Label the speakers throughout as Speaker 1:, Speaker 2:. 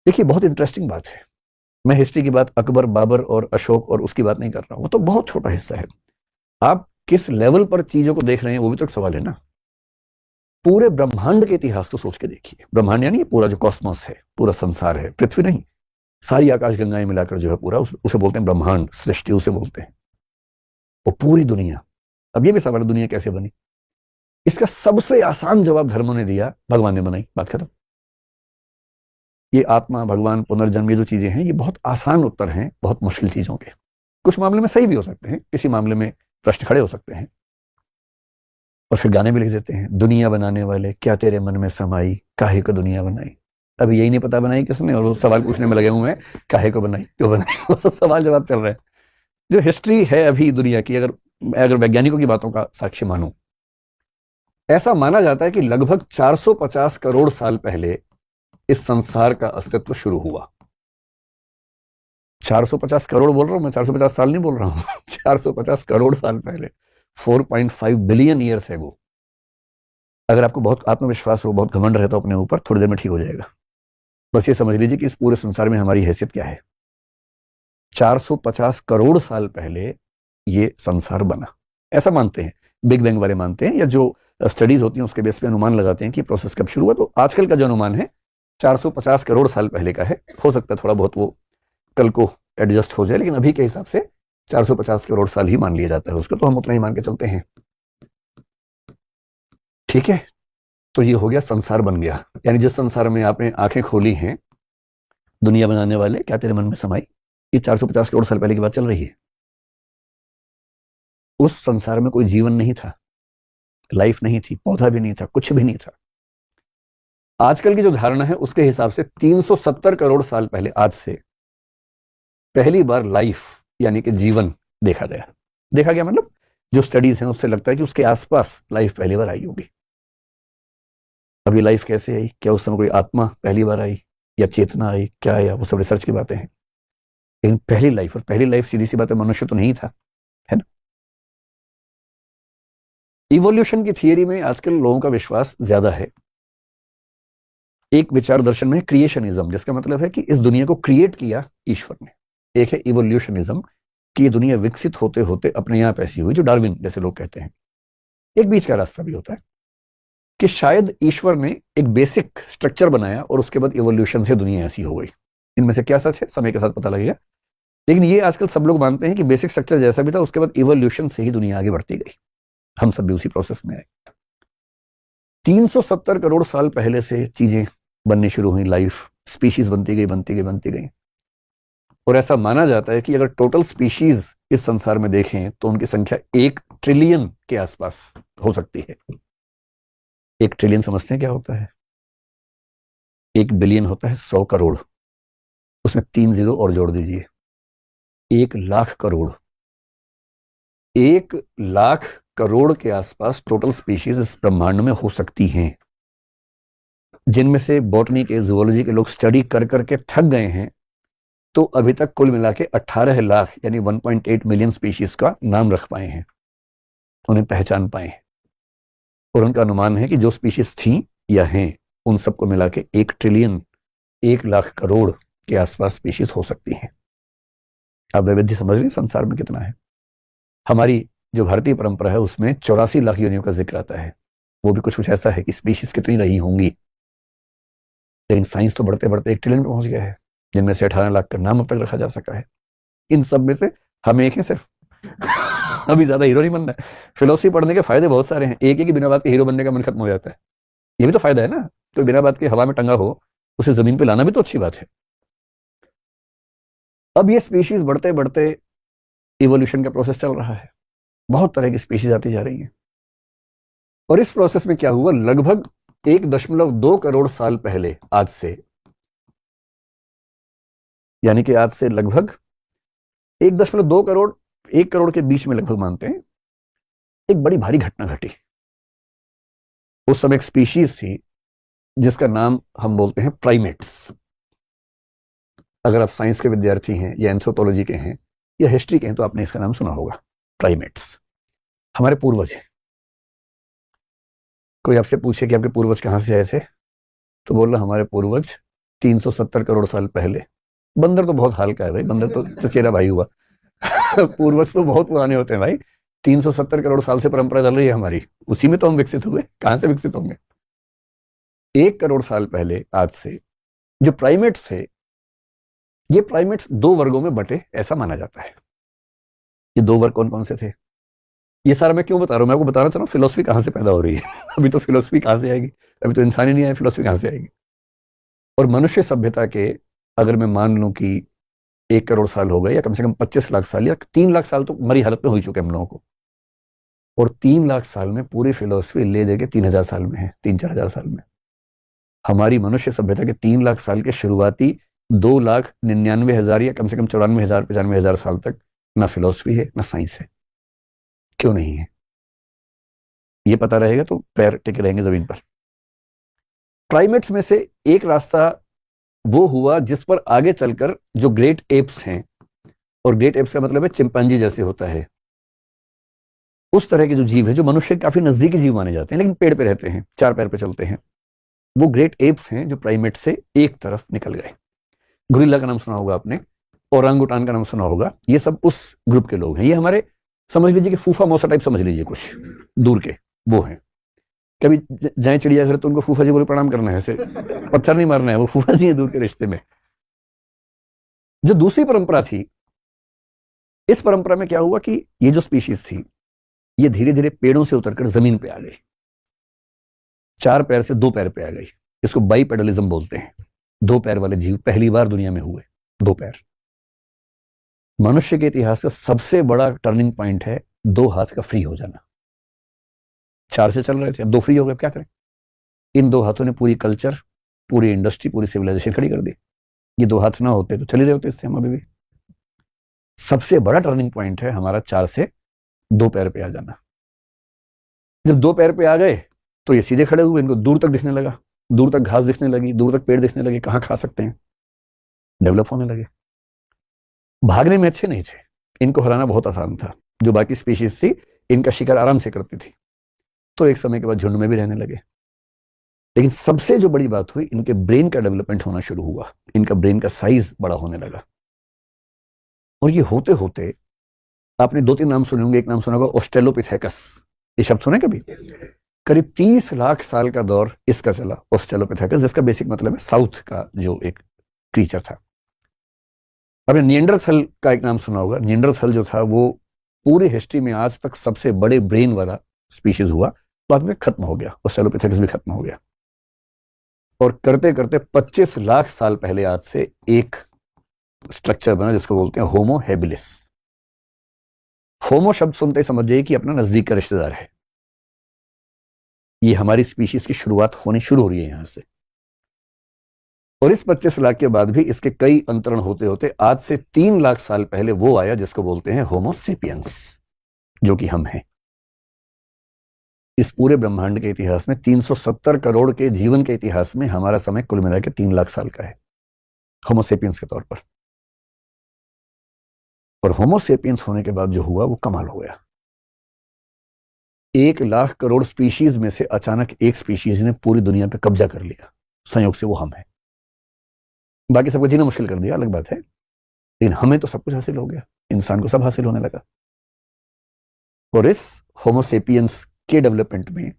Speaker 1: देखिए, बहुत इंटरेस्टिंग बात है। मैं हिस्ट्री की बात अकबर, बाबर और अशोक और उसकी बात नहीं कर रहा हूं, वो तो बहुत छोटा हिस्सा है। आप किस लेवल पर चीजों को देख रहे हैं वो भी तो एक सवाल है ना। पूरे ब्रह्मांड के इतिहास को सोच के देखिए। ब्रह्मांड यानी ये पूरा जो कॉस्मोस है, पूरा संसार है, पृथ्वी नहीं, सारी आकाश गंगाएं मिलाकर जो है पूरा, उसे बोलते हैं ब्रह्मांड, सृष्टि उसे बोलते हैं। वो पूरी दुनिया। अब ये भी सवाल है, दुनिया कैसे बनी? इसका सबसे आसान जवाब धर्मों ने दिया, भगवान ने बनाई, बात खत्म। ये आत्मा, भगवान, पुनर्जन्म, ये जो चीजें हैं, ये बहुत आसान उत्तर हैं बहुत मुश्किल चीजों के। कुछ मामले में सही भी हो सकते हैं, किसी मामले में प्रश्न खड़े हो सकते हैं। और फिर गाने भी लिख देते हैं, दुनिया बनाने वाले क्या तेरे मन में समाई, काहे को दुनिया बनाई। अभी यही नहीं पता बनाई किसने, और वो सवाल पूछने में लगे हुए हैं, काहे को बनाई, क्यों बनाई, वो सब सवाल जवाब चल रहे हैं। जो हिस्ट्री है अभी दुनिया की, अगर अगर वैज्ञानिकों की बातों का साक्ष्य मानूं, ऐसा माना जाता है कि लगभग 450 करोड़ साल पहले इस संसार का अस्तित्व शुरू हुआ। 450 करोड़ बोल रहा हूं मैं, 450 साल नहीं बोल रहा हूं। 450 करोड़ साल पहले, 4.5 बिलियन ईयर्स एगो। अगर आपको बहुत आत्मविश्वास हो, बहुत घमंड रहता हो अपने ऊपर, थोड़ी देर में ठीक हो जाएगा। बस ये समझ लीजिए कि इस पूरे संसार में हमारी हैसियत क्या है। 450 करोड़ साल पहले ये संसार बना, ऐसा मानते हैं। बिग बैंग वाले मानते हैं, या जो स्टडीज होती हैं उसके बेस पे अनुमान लगाते हैं कि प्रोसेस कब शुरू हुआ। तो आजकल का जो अनुमान है 450 करोड़ साल पहले का है। हो सकता है थोड़ा बहुत वो कल को एडजस्ट हो जाए, लेकिन अभी के हिसाब से 450 करोड़ साल ही मान लिया जाता है उसको, तो हम उतना ही मान के चलते हैं। ठीक है, तो ये हो गया, संसार बन गया। यानी जिस संसार में आपने आंखें खोली हैं, दुनिया बनाने वाले क्या तेरे मन में समाई, ये 450 करोड़ साल पहले की बात चल रही है। उस संसार में कोई जीवन नहीं था, लाइफ नहीं थी, पौधा भी नहीं था, कुछ भी नहीं था। आजकल की जो धारणा है उसके हिसाब से 370 करोड़ साल पहले, आज से पहली बार लाइफ यानी कि जीवन देखा गया। देखा गया मतलब जो स्टडीज हैं उससे लगता है कि उसके आसपास लाइफ पहली बार आई होगी। अभी लाइफ कैसे आई, क्या उस समय कोई आत्मा पहली बार आई, या चेतना आई, क्या आया, वो सब रिसर्च की बातें हैं। लेकिन पहली लाइफ, और पहली लाइफ सीधी सी बात है मनुष्य तो नहीं था, है ना। इवोल्यूशन की थियरी में आजकल लोगों का विश्वास ज्यादा है। एक विचार दर्शन में क्रिएशनिज्म, जिसका मतलब है कि इस दुनिया को क्रिएट किया ईश्वर ने। एक है इवोल्यूशनिज्म, कि ये दुनिया विकसित होते होते अपने आप ऐसी हुई, जो डार्विन जैसे लोग कहते हैं। एक बीच का रास्ता भी होता है कि शायद ईश्वर ने एक बेसिक स्ट्रक्चर बनाया और उसके बाद इवोल्यूशन से दुनिया ऐसी हो गई। इनमें से क्या सच है समय के साथ पता लगेगा, लेकिन ये आजकल सब लोग मानते हैं कि बेसिक स्ट्रक्चर जैसा भी था, उसके बाद इवोल्यूशन से ही दुनिया आगे बढ़ती गई। हम सब भी उसी प्रोसेस में आए। 370 करोड़ साल पहले से चीजें बननी शुरू हुई, लाइफ, स्पीशीज बनती गई, बनती गई, बनती गई। और ऐसा माना जाता है कि अगर टोटल स्पीशीज इस संसार में देखें तो उनकी संख्या 1 ट्रिलियन के आसपास हो सकती है। 1 ट्रिलियन समझते हैं क्या होता है? 1 बिलियन होता है 100 करोड़, उसमें 3 जीरो और जोड़ दीजिए, 1 लाख करोड़। 1 लाख करोड़ के आसपास टोटल स्पीशीज इस ब्रह्मांड में हो सकती हैं, जिनमें से बॉटनी के, जूलॉजी के लोग स्टडी कर करके थक गए हैं। तो अभी तक कुल मिला के 18 लाख यानी 1.8 मिलियन स्पीशीज का नाम रख पाए हैं, उन्हें पहचान पाए हैं। और उनका अनुमान है कि जो स्पीशीज थी या हैं, उन सबको मिला के 1 ट्रिलियन, 1 लाख करोड़ के आसपास स्पीशीज हो सकती हैं। आप वैविध्य समझ रहे संसार में कितना है। हमारी जो भारतीय परंपरा है उसमें 84 लाख योनियों का जिक्र आता है। वो भी कुछ कुछ ऐसा है कि स्पीशीज कितनी रही होंगी। लेकिन साइंस तो बढ़ते बढ़ते 1 ट्रिलियन में पहुंच गया है, जिनमें से 18 लाख का नाम अब तक रखा जा सका है। इन सब में से हम एक हैं सिर्फ। अभी ज्यादा हीरो नहीं बनना है। फिलोसफी पढ़ने के फायदे बहुत सारे हैं। एक ही बिना बात के हीरो बनने का मन खत्म हो जाता है। ये भी तो फायदा है ना, तो बिना बात के हवा में टंगा हो, उसे जमीन पे लाना भी तो अच्छी बात है। अब ये स्पीशीज बढ़ते बढ़ते इवोल्यूशन का प्रोसेस चल रहा है। बहुत तरह की स्पीशीज आती जा रही हैं। और इस प्रोसेस में क्या हुआ, लगभग 1.2 करोड़ साल पहले, आज से, यानी कि आज से लगभग 1.2 करोड़, 1 करोड़ के बीच में लगभग मानते हैं, एक बड़ी भारी घटना घटी। उस समय एक स्पीशीज थी जिसका नाम हम बोलते हैं प्राइमेट्स। अगर आप साइंस के विद्यार्थी हैं, या एंथ्रोपोलॉजी के हैं, या हिस्ट्री के हैं, तो आपने इसका नाम सुना होगा, प्राइमेट्स। हमारे पूर्वज हैं। कोई आपसे पूछे कि आपके पूर्वज कहां से आए थे, तो बोल रहा हमारे पूर्वज 370 करोड़ साल पहले। बंदर तो बहुत हाल का है भाई, बंदर तो चचेरा भाई हुआ। पूर्वज तो बहुत पुराने होते हैं भाई। 370 करोड़ साल से परंपरा चल रही है हमारी, उसी में तो हम विकसित हुए, कहां से विकसित होंगे। 1 करोड़ साल पहले आज से जो प्राइमेट्स थे, ये प्राइमेट्स 2 वर्गों में बटे ऐसा माना जाता है। ये 2 वर्ग कौन कौन से थे, ये सारा मैं क्यों बता रहा हूं, मैं आपको बताना चाह रहा हूं फिलोसफी कहां से पैदा हो रही है। अभी तो फिलोसफी कहां से आएगी, अभी तो इंसान ही नहीं आया, फिलोसफी कहां से आएगी। और मनुष्य सभ्यता के, अगर मैं मान लूं कि 1 करोड़ साल हो गए, या कम से कम 25 लाख साल या 3 लाख साल तो मरी हालत में हो ही चुके हम लोगों को, और 3 लाख साल में पूरी फिलोसफी ले दे के 3,000 साल में है, 3-4 हजार साल में। हमारी मनुष्य सभ्यता के 3 लाख साल के शुरुआती 2,99,000 या कम से कम 94,000-95,000 साल तक ना फिलोसफी है ना साइंस है। क्यों नहीं है, ये पता रहेगा तो पैर टिके रहेंगे जमीन पर। प्राइमेट्स में से एक रास्ता वो हुआ जिस पर आगे चलकर जो ग्रेट एप्स हैं, और ग्रेट एप्स का मतलब है चिंपांजी जैसे होता है, उस तरह के जो जीव है जो मनुष्य के काफी नजदीकी जीव माने जाते हैं, लेकिन पेड़ पे रहते हैं, 4 पैर पे चलते हैं, वो ग्रेट एप्स हैं जो प्राइमेट से एक तरफ निकल गए। गुरिल्ला का नाम सुना होगा आपने, ओरांगुटान का नाम सुना होगा, ये सब उस ग्रुप के लोग हैं। ये हमारे, समझ लीजिए कि फूफा मौसा टाइप समझ लीजिए, कुछ दूर के वो हैं। कभी जाए चिड़ियाघर तो उनको फूफा जी बोले प्रणाम करना है, ऐसे पत्थर नहीं मारना है, वो फूफा जी है दूर के रिश्ते में। जो दूसरी परंपरा थी, इस परंपरा में क्या हुआ कि ये जो स्पीशीज थी, ये धीरे धीरे पेड़ों से उतरकर जमीन पे आ गई, 4 पैर से 2 पैर पे आ गई। इसको बाइपेडलिज्म बोलते हैं। 2 पैर वाले जीव पहली बार दुनिया में हुए, 2 पैर। मनुष्य के इतिहास का सबसे बड़ा टर्निंग पॉइंट है 2 हाथ का फ्री हो जाना। 4 से चल रहे थे, अब 2 फ्री हो गए, क्या करें। इन 2 हाथों ने पूरी कल्चर, पूरी इंडस्ट्री, पूरी सिविलाइजेशन खड़ी कर दी। ये 2 हाथ ना होते तो चले रहे होते इससे हम अभी भी। सबसे बड़ा टर्निंग पॉइंट है हमारा 4 से 2 पैर पे आ जाना। जब 2 पैर पे आ गए तो ये सीधे खड़े हुए, इनको दूर तक दिखने लगा, दूर तक घास दिखने लगी, दूर तक पेड़ दिखने लगे, कहाँ खा सकते हैं, डेवलप होने लगे। भागने में अच्छे नहीं थे, इनको हराना बहुत आसान था। जो बाकी स्पीशीज थी इनका शिकार आराम से करती थी, तो एक समय के बाद झुंड में भी रहने लगे। लेकिन सबसे जो बड़ी बात हुई, इनके ब्रेन का डेवलपमेंट होना शुरू हुआ, इनका ब्रेन का साइज बड़ा होने लगा। और ये होते होते, आपने 2-3 नाम सुने होंगे, एक नाम सुना होगा ऑस्ट्रेलोपिथेकस, ये शब्द सुने कभी। करीब 30 लाख साल का दौर इसका चला, ऑस्ट्रेलोपिथेकस, जिसका बेसिक मतलब है साउथ का जो एक क्रीचर था। आपने निएंडरथल का एक नाम सुना होगा। निएंडरथल जो था वो पूरी हिस्ट्री में आज तक सबसे बड़े ब्रेन वाला स्पीशीज हुआ, बाद में खत्म हो गया, ऑस्ट्रेलोपिथेकस भी खत्म हो गया। और करते करते 25 लाख साल पहले आज से एक स्ट्रक्चर बना जिसको बोलते हैं होमो हेबिलिस। होमो शब्द सुनते ही समझ जाइए कि अपना नजदीक का रिश्तेदार है। ये हमारी स्पीशीज की शुरुआत होनी शुरू हो रही है यहां से। और इस 25 लाख के बाद भी इसके कई अंतरण होते होते आज से 3 लाख साल पहले वो आया जिसको बोलते हैं होमो सेपियंस, जो कि हम हैं। इस पूरे ब्रह्मांड के इतिहास में 370 करोड़ के जीवन के इतिहास में हमारा समय कुल मिला के 3 लाख साल का है होमो सेपियंस के तौर पर। और होमो सेपियंस होने के बाद जो हुआ वो कमाल हो गया। 1 लाख करोड़ स्पीशीज में से अचानक एक स्पीशीज ने पूरी दुनिया पे कब्जा कर लिया, संयोग से वो हम हैं। बाकी सबको जीना मुश्किल कर दिया, अलग बात है, लेकिन हमें तो सब कुछ हासिल हो गया, इंसान को सब हासिल होने लगा। और इस होमो सेपियंस के डेवलपमेंट में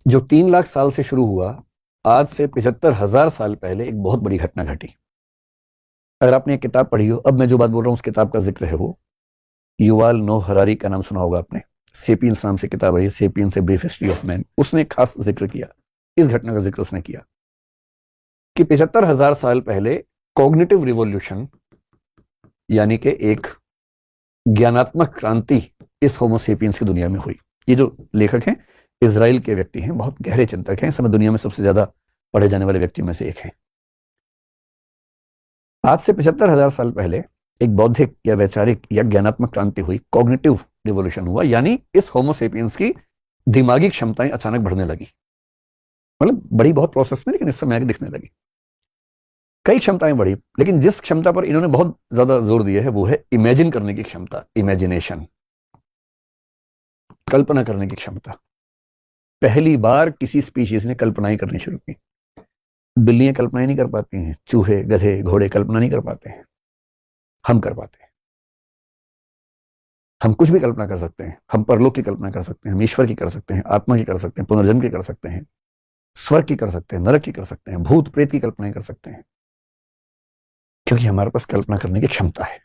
Speaker 1: जो 3 लाख साल से शुरू हुआ, आज से 75,000 साल पहले एक बहुत बड़ी घटना घटी। अगर आपने एक किताब पढ़ी हो, अब मैं जो बात बोल रहा हूं उस किताब का जिक्र है, वो युवाल नोह हरारी का नाम सुना होगा आपने। सेपियंस नाम से किताब है, sapiens a brief history of man. उसने एक खास जिक्र किया, इस घटना का जिक्र उसने किया कि 75,000 साल पहले कॉग्निटिव रिवॉल्यूशन, यानी कि एक ज्ञानात्मक क्रांति इस होमो सेपियंस की दुनिया में हुई। ये जो लेखक हैं इजराइल के व्यक्ति हैं, बहुत गहरे चिंतक हैं, इस समय दुनिया में सबसे ज्यादा पढ़े जाने वाले व्यक्तियों में से एक हैं। आज से 75,000 साल पहले एक बौद्धिक या वैचारिक या ज्ञानात्मक क्रांति हुई, कॉग्निटिव रिवॉल्यूशन हुआ, यानी इस होमो सेपियंस की दिमागी क्षमताएं अचानक बढ़ने लगी। मतलब बड़ी बहुत प्रोसेस में, लेकिन इस समय आगे दिखने लगी। कई क्षमताएं बढ़ी, लेकिन जिस क्षमता पर इन्होंने बहुत ज्यादा जोर दिया है वो है इमेजिन करने की क्षमता, इमेजिनेशन, कल्पना करने की क्षमता। पहली बार किसी स्पीशीज ने कल्पनाएं करनी शुरू की। बिल्लियां कल्पना ही नहीं कर पाती हैं, चूहे गधे घोड़े कल्पना नहीं कर पाते हैं, हम कर पाते हैं। हम कुछ भी कल्पना कर सकते हैं, हम परलोक की कल्पना कर सकते हैं, हम ईश्वर की कर सकते हैं, आत्मा की कर सकते हैं, पुनर्जन्म की कर सकते हैं, स्वर्ग की कर सकते हैं, नरक की कर सकते हैं, भूत प्रेत की कल्पना कर सकते हैं, क्योंकि हमारे पास कल्पना करने की क्षमता है।